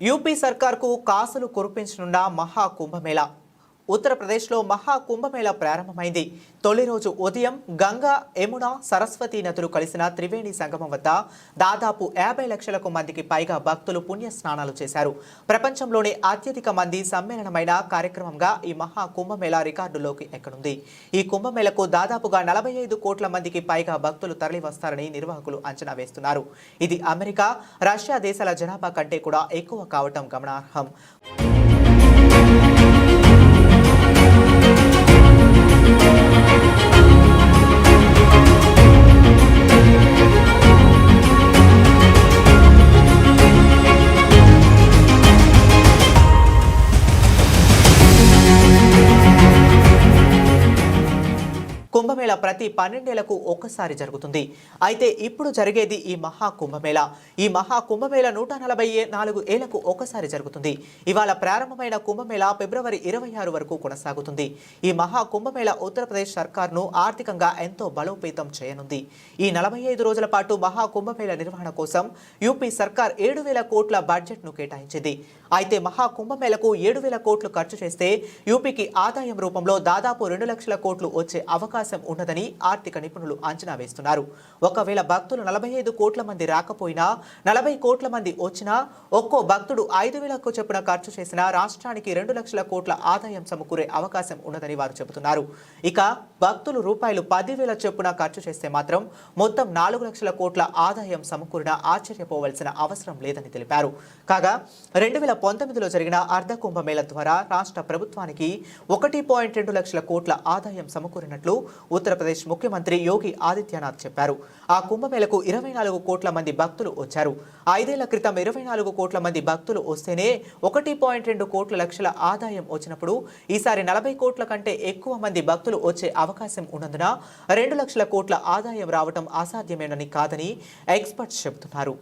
UP సర్కార్కు కాసులు కురిపించనున్న మహా కుంభమేళా. ఉత్తరప్రదేశ్లో మహా కుంభమేళా ప్రారంభమైంది. తొలి రోజు ఉదయం గంగా, యమున, సరస్వతి నదులు కలిసిన త్రివేణి సంగమం వద్ద దాదాపు 50 లక్షలకు మందికి పైగా భక్తులు పుణ్య స్నానాలు చేశారు. ప్రపంచంలోనే అత్యధిక మంది సమ్మేళనమైన కార్యక్రమంగా ఈ మహా కుంభమేళా రికార్డులోకి ఎక్కనుంది. ఈ కుంభమేళకు దాదాపుగా 45 కోట్ల మందికి పైగా భక్తులు తరలివస్తారని నిర్వాహకులు అంచనా వేస్తున్నారు. ఇది అమెరికా, రష్యా దేశాల జనాభా కంటే కూడా ఎక్కువ కావటం గమనార్హం. కుంభమేళా ప్రతి 12 ఏళ్లకు ఒక్కసారి జరుగుతుంది. అయితే ఇప్పుడు జరిగేది ఈ మహా కుంభమేళా. ఈ మహా కుంభమేళా 144 ఏళ్లకు ఒక్కసారి జరుగుతుంది. ఇవాళ ప్రారంభమైన కుంభమేళా ఫిబ్రవరి 26 వరకు కొనసాగుతుంది. ఈ మహా కుంభమేళా ఉత్తరప్రదేశ్ సర్కార్ను ఆర్థికంగా ఎంతో బలోపేతం చేయనుంది. ఈ 45 రోజుల పాటు మహా కుంభమేళా నిర్వహణ కోసం యూపీ సర్కార్ 7,000 కోట్ల బడ్జెట్ను కేటాయించింది. అయితే మహా కుంభమేళాకు 7,000 కోట్లు ఖర్చు చేస్తే యూపీకి ఆదాయం రూపంలో దాదాపు 2 లక్షల కోట్లు వచ్చే అవకాశం ఉన్నదని ఆర్థిక నిపుణులు అంచనా వేస్తున్నారు. ఒకవేళ భక్తులు 45 కోట్ల మంది రాకపోయినా 40 కోట్ల మంది వచ్చినా ఒక్కో భక్తుడు 5,000కు చొప్పున ఖర్చు చేసినా రాష్ట్రానికి 2 లక్షల కోట్ల ఆదాయం సమకూరే అవకాశం ఉన్నదని వారు చెబుతున్నారు. ఇక భక్తులు రూపాయలు 10,000 చొప్పున ఖర్చు చేస్తే మాత్రం మొత్తం 4 లక్షల కోట్ల ఆదాయం సమకూరినా ఆశ్చర్యపోవలసిన అవసరం లేదని తెలిపారు. కాగా 2019లో జరిగిన అర్ధ కుంభమేళా ద్వారా రాష్ట్ర ప్రభుత్వానికి 1.2 లక్షల కోట్ల ఆదాయం సమకూరినట్లు ఉత్తరప్రదేశ్ ముఖ్యమంత్రి యోగి ఆదిత్యనాథ్ చెప్పారు. ఆ కుంభమేళకు 24 కోట్ల మంది భక్తులు వచ్చారు. 5 ఏళ్ల క్రితం 24 కోట్ల మంది భక్తులు వస్తేనే 1.2 కోట్ల లక్షల ఆదాయం వచ్చినప్పుడు ఈసారి 40 కోట్ల కంటే ఎక్కువ మంది భక్తులు వచ్చే అవకాశం ఉన్నందున 2 లక్షల కోట్ల ఆదాయం రావటం అసాధ్యమేనని కాదని ఎక్స్పర్ట్స్ చెబుతున్నారు.